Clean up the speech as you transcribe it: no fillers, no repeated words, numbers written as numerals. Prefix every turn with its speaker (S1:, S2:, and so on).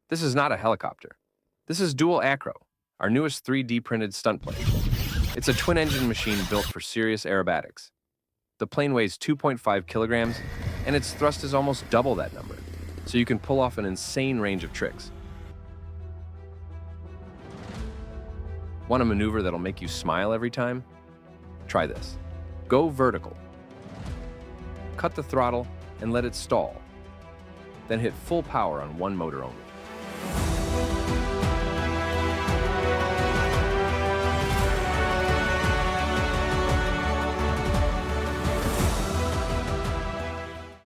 S1: This is not a helicopter. This is Dual Acro, our newest 3D printed stunt plane. It's a twin-engine machine built for serious aerobatics. The plane weighs 2.5 kilograms, and its thrust is almost double that number, so you can pull off an insane range of tricks. Want a maneuver that'll make you smile every time? Try this. Go vertical. Cut the throttle and let it stall. Then hit full power on one motor only.